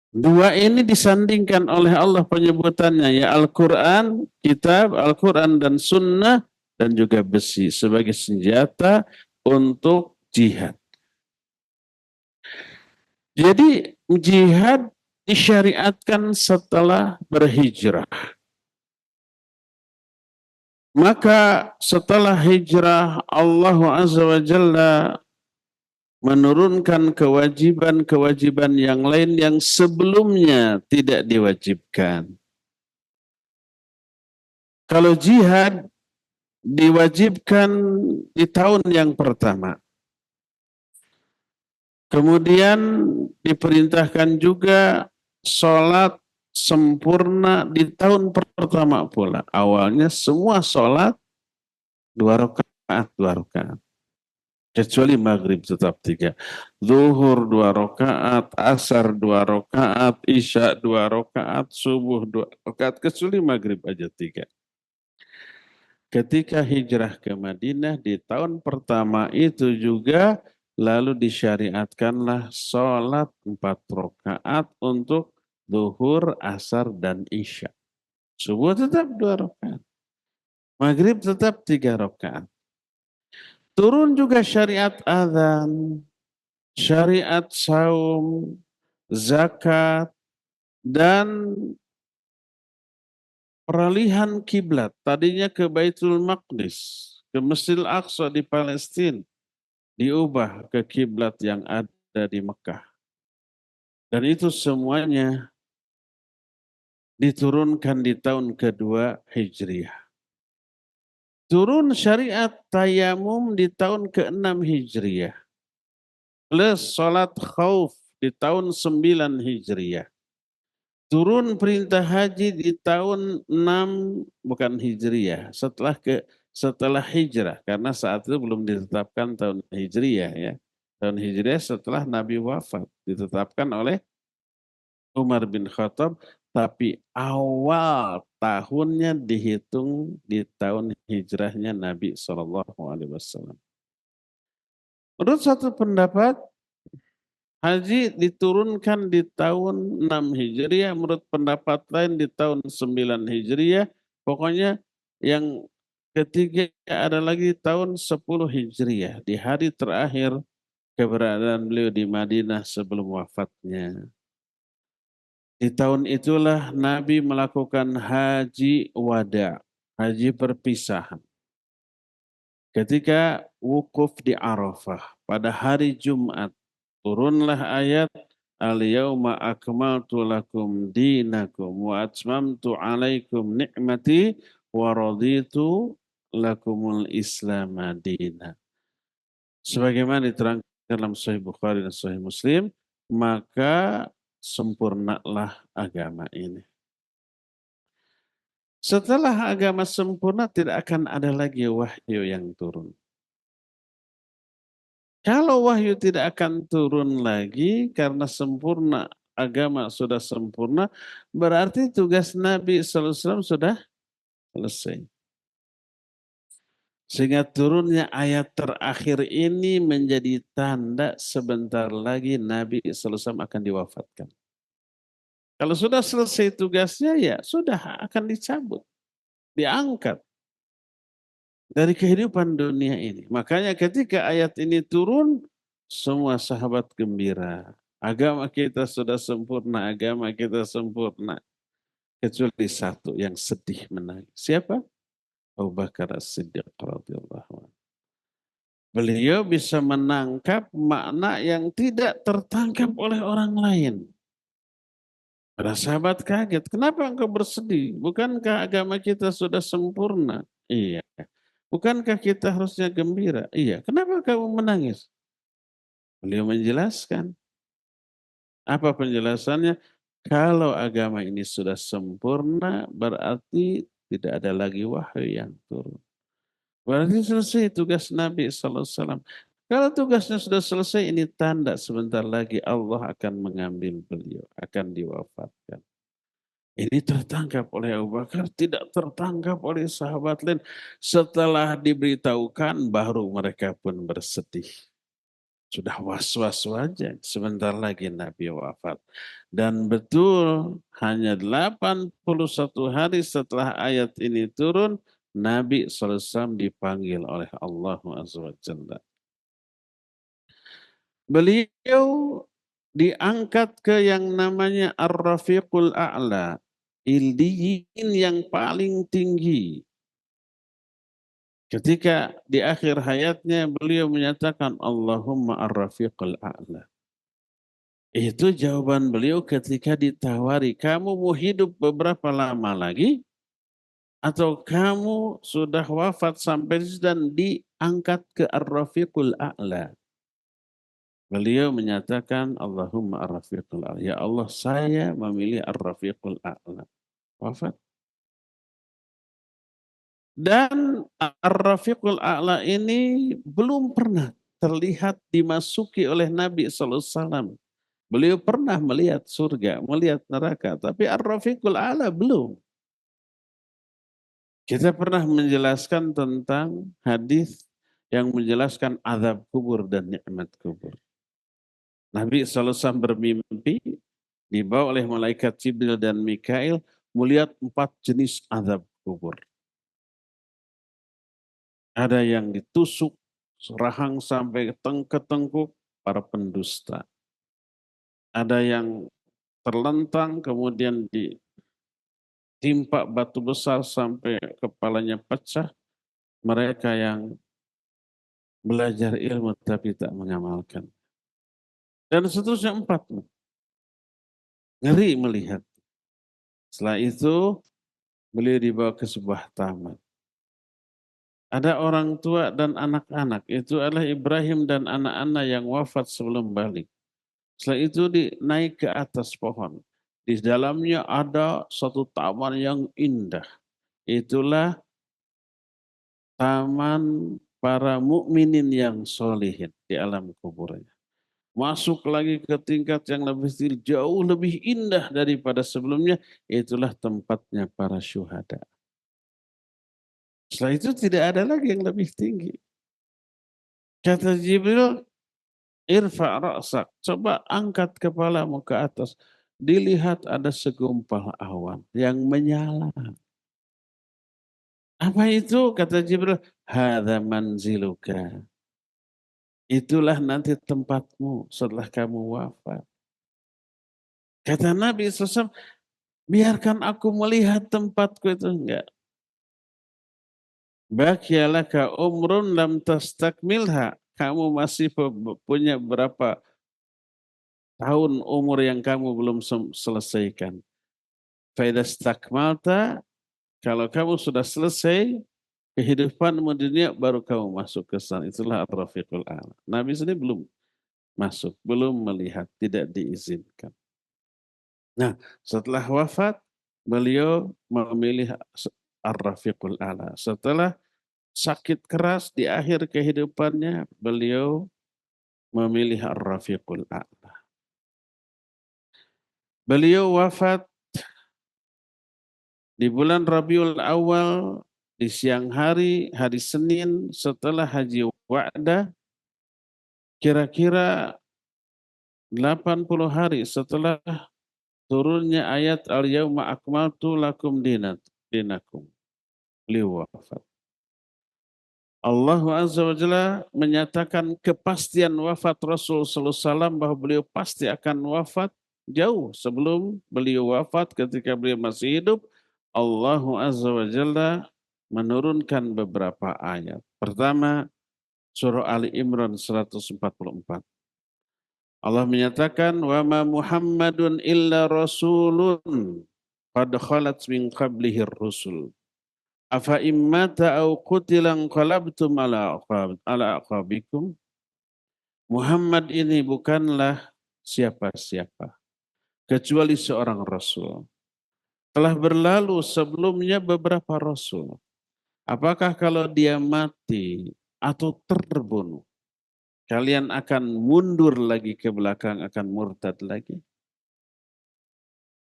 dua ini disandingkan oleh Allah penyebutannya, ya Al-Quran, kitab, Al-Quran dan sunnah, dan juga besi sebagai senjata untuk jihad. Jadi jihad disyariatkan setelah berhijrah. Maka setelah hijrah Allah Azza wa Jalla menurunkan kewajiban-kewajiban yang lain yang sebelumnya tidak diwajibkan. Kalau jihad diwajibkan di tahun yang pertama. Kemudian diperintahkan juga sholat sempurna di tahun pertama pula. Awalnya semua sholat 2 rakaat, 2 rakaat. Kecuali maghrib tetap 3. Zuhur 2 rakaat, asar 2 rakaat, isya 2 rakaat, subuh 2 rakaat. Kecuali maghrib aja 3. Ketika hijrah ke Madinah di tahun pertama itu juga lalu disyariatkanlah sholat 4 rakaat untuk zuhur, asar, dan isya. Subuh tetap 2 rakaat. Maghrib tetap 3 rakaat. Turun juga syariat azan, syariat saum, zakat, dan peralihan kiblat. Tadinya ke Baitul Maqdis, ke Masjidil Aqsa di Palestina, diubah ke kiblat yang ada di Mekah. Dan itu semuanya diturunkan di tahun kedua Hijriah. Turun syariat tayamum di tahun ke-6 Hijriah. Plus sholat khauf di tahun 9 Hijriah. Turun perintah haji di tahun 6 bukan Hijriah, setelah hijrah, karena saat itu belum ditetapkan tahun Hijriah ya. Tahun Hijriah setelah Nabi wafat ditetapkan oleh Umar bin Khattab, tapi awal tahunnya dihitung di tahun hijrahnya Nabi SAW. Menurut satu pendapat, haji diturunkan di tahun 6 Hijriah, menurut pendapat lain di tahun 9 Hijriah, pokoknya yang ketiga ada lagi tahun 10 Hijriah, di hari terakhir keberadaan beliau di Madinah sebelum wafatnya. Di tahun itulah Nabi melakukan haji wada, haji perpisahan. Ketika wukuf di Arafah pada hari Jumat, turunlah ayat Al-yawma akmaltu lakum dinakum wa atmamtu alaikum ni'mati wa raditu lakumul Islam madina. Sebagaimana diterangkan dalam Sahih Bukhari dan Sahih Muslim, maka sempurnalah agama ini. Setelah agama sempurna tidak akan ada lagi wahyu yang turun. Kalau wahyu tidak akan turun lagi karena sempurna, agama sudah sempurna, berarti tugas Nabi SAW sudah selesai. Sehingga turunnya ayat terakhir ini menjadi tanda sebentar lagi Nabi SAW akan diwafatkan. Kalau sudah selesai tugasnya ya sudah akan dicabut, diangkat dari kehidupan dunia ini. Makanya ketika ayat ini turun, semua sahabat gembira. Agama kita sudah sempurna, agama kita sempurna. Kecuali satu yang sedih menangis. Siapa? Abu Bakar As-Siddiq radhiyallahu anhu. Beliau bisa menangkap makna yang tidak tertangkap oleh orang lain. Para sahabat kaget, kenapa engkau bersedih? Bukankah agama kita sudah sempurna? Iya. Bukankah kita harusnya gembira? Iya. Kenapa kamu menangis? Beliau menjelaskan. Apa penjelasannya? Kalau agama ini sudah sempurna, berarti tidak ada lagi wahyu yang turun. Berarti selesai tugas Nabi SAW. Kalau tugasnya sudah selesai, ini tanda sebentar lagi Allah akan mengambil beliau, akan diwafatkan. Ini tertangkap oleh Abu Bakar, tidak tertangkap oleh sahabat lain. Setelah diberitahukan, baru mereka pun bersedih. Sudah was-was saja, sebentar lagi Nabi wafat. Dan betul hanya 81 hari setelah ayat ini turun, Nabi SAW dipanggil oleh Allah Azza wa Jalla. Beliau diangkat ke yang namanya Ar-Rafiqul A'la, ildiyin yang paling tinggi. Ketika di akhir hayatnya beliau menyatakan Allahumma Ar-Rafiqul A'la. Itu jawaban beliau ketika ditawari, kamu mau hidup beberapa lama lagi? Atau kamu sudah wafat sampai dan diangkat ke Ar-Rafiqul A'la? Beliau menyatakan, Allahumma Ar-Rafiqul A'la. Ya Allah, saya memilih Ar-Rafiqul A'la. Wafat. Dan Ar-Rafiqul A'la ini belum pernah terlihat dimasuki oleh Nabi SAW. Beliau pernah melihat surga, melihat neraka, tapi Ar-Rafiqul A'la belum. Kita pernah menjelaskan tentang hadis yang menjelaskan azab kubur dan nikmat kubur. Nabi SAW bermimpi dibawa oleh malaikat Jibril dan Mikail melihat 4 jenis azab kubur. Ada yang ditusuk, rahang sampai ke tengkuk para pendusta. Ada yang terlentang kemudian ditimpa batu besar sampai kepalanya pecah. Mereka yang belajar ilmu tapi tak mengamalkan. Dan seterusnya 4. Ngeri melihat. Setelah itu beliau dibawa ke sebuah taman. Ada orang tua dan anak-anak. Itu adalah Ibrahim dan anak-anak yang wafat sebelum balik. Setelah itu naik ke atas pohon. Di dalamnya ada satu taman yang indah. Itulah taman para mukminin yang solihin di alam kuburnya. Masuk lagi ke tingkat yang lebih tinggi, jauh lebih indah daripada sebelumnya. Itulah tempatnya para syuhada. Setelah itu tidak ada lagi yang lebih tinggi. Kata Jibril, irfa' ra'sak, coba angkat kepalamu ke atas. Dilihat ada segumpal awan yang menyala. Apa itu? Kata Jibril, hadza manziluka. Itulah nanti tempatmu setelah kamu wafat. Kata Nabi SAW, biarkan aku melihat tempatku itu. Enggak. Bakyalaka umrun lam tastakmilha. Kamu masih punya berapa tahun umur yang kamu belum selesaikan. Faidastakmalta, kalau kamu sudah selesai kehidupanmu di dunia, baru kamu masuk ke sana. Itulah Ar-Rafiqul A'la. Nabi sendiri belum masuk, belum melihat, tidak diizinkan. Nah, setelah wafat, beliau memilih Ar-Rafiqul A'la. Setelah sakit keras di akhir kehidupannya, beliau memilih Ar-Rafiqul A'la. Beliau wafat di bulan Rabiul Awal, di siang hari, hari Senin setelah Haji Wa'dah, kira-kira 80 hari setelah turunnya ayat Al-Yawma Akmaltu Lakum Dinakum. Beliau wafat. Allah Azza wa Jalla menyatakan kepastian wafat Rasul sallallahu alaihi wasallam bahwa beliau pasti akan wafat jauh sebelum beliau wafat. Ketika beliau masih hidup, Allah Azza wa Jalla menurunkan beberapa ayat. Pertama, surah Ali Imran 144. Allah menyatakan, wa ma Muhammadun illa rasulun qad khalat min qablihi rusul. Afa immata au qutilan qalabtum ala aqabikum. Muhammad ini bukanlah siapa-siapa kecuali seorang rasul. Telah berlalu sebelumnya beberapa rasul. Apakah kalau dia mati atau terbunuh, kalian akan mundur lagi ke belakang, akan murtad lagi?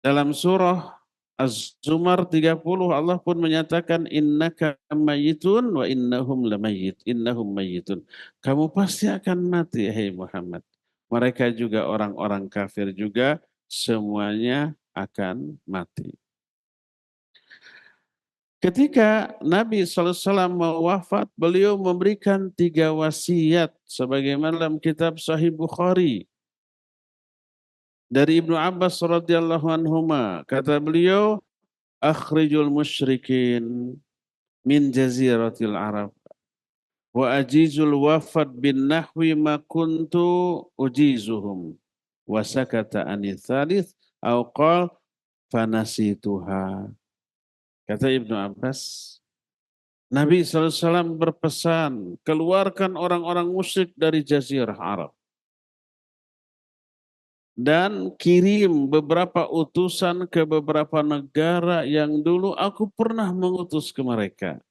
Dalam surah Az-Zumar 30 Allah pun menyatakan innaka mayyitun wa innahum lamayyit. Innahum mayyitun. Kamu pasti akan mati, hai Muhammad. Mereka juga orang-orang kafir juga semuanya akan mati. Ketika Nabi SAW mau wafat, beliau memberikan 3 wasiat sebagaimana dalam kitab Sahih Bukhari dari Ibnu Abbas radhiyallahu anhuma. Kata beliau, akhrijul musyrikin min jaziratil Arab wa ajizul wafat bin nahwi ma kuntu ujizuhum wa sakata anith thalith au qal fanasituha. Kata Ibnu Abbas, Nabi SAW berpesan, keluarkan orang-orang musyrik dari jazirah Arab dan kirim beberapa utusan ke beberapa negara yang dulu aku pernah mengutus ke mereka.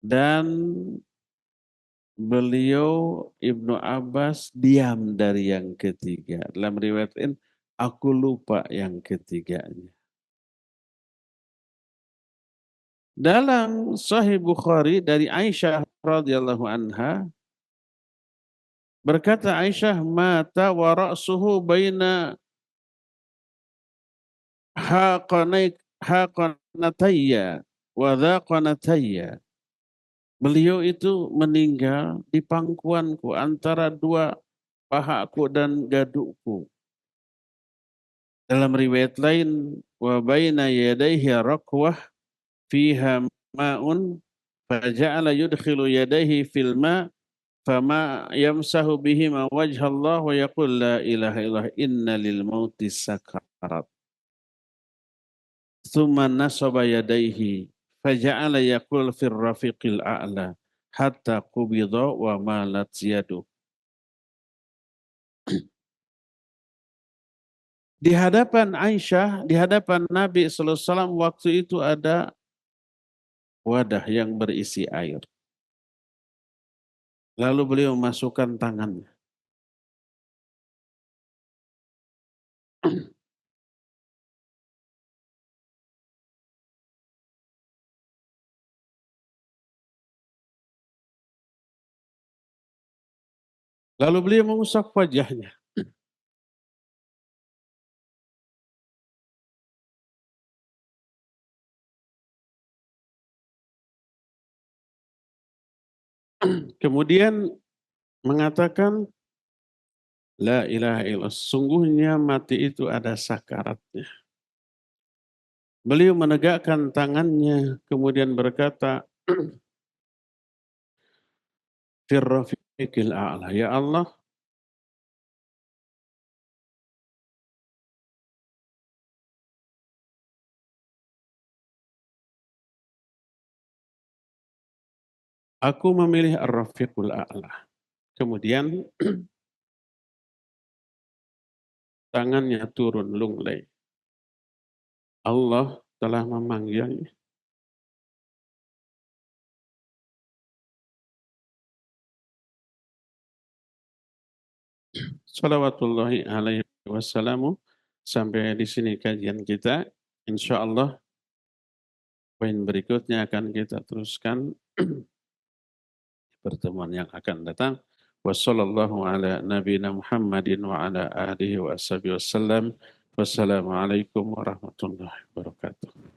Dan beliau Ibnu Abbas diam dari yang ketiga. Dalam riwayat ini, aku lupa yang ketiganya. Dalam Sahih Bukhari dari Aisyah radhiyallahu anha, berkata Aisyah, mata wa ra'suhu baina haqanatayya wa dhaqanatayya. Beliau itu meninggal di pangkuanku antara 2 pahaku dan gadukku. Dalam riwayat lain, wa baina yadayhi raqwah fiha ma'un faja'ala yudkhilu yadayhi fil ma' fama yamsahu bihima wajha Allah wa yaqul la ilaha illallah inna lil mauti sakarat. Tsumma nasaba yadayhi faja'ala yaqul fir rafiqil a'la hatta qubida wa malat yadu. Di hadapan Aisyah, di hadapan Nabi sallallahu alaihi wasallam waktu itu ada wadah yang berisi air. Lalu beliau masukkan tangannya. Lalu beliau mengusap wajahnya. Kemudian mengatakan, la ilaha illallah, sungguhnya mati itu ada sakaratnya. Beliau menegakkan tangannya, kemudian berkata, Firrafiqil a'la, ya Allah, aku memilih Ar-Rafiqul A'la. Kemudian tangannya turun lunglai. Allah telah memanggilnya. Salawatullahi alaihi wasallamu. Sampai di sini kajian kita. Insya Allah poin berikutnya akan kita teruskan pertemuan yang akan datang. Wassallallahu ala nabiyina Muhammadin wa ala alihi wa sahbihi wasallam. Wassalamualaikum warahmatullahi wabarakatuh.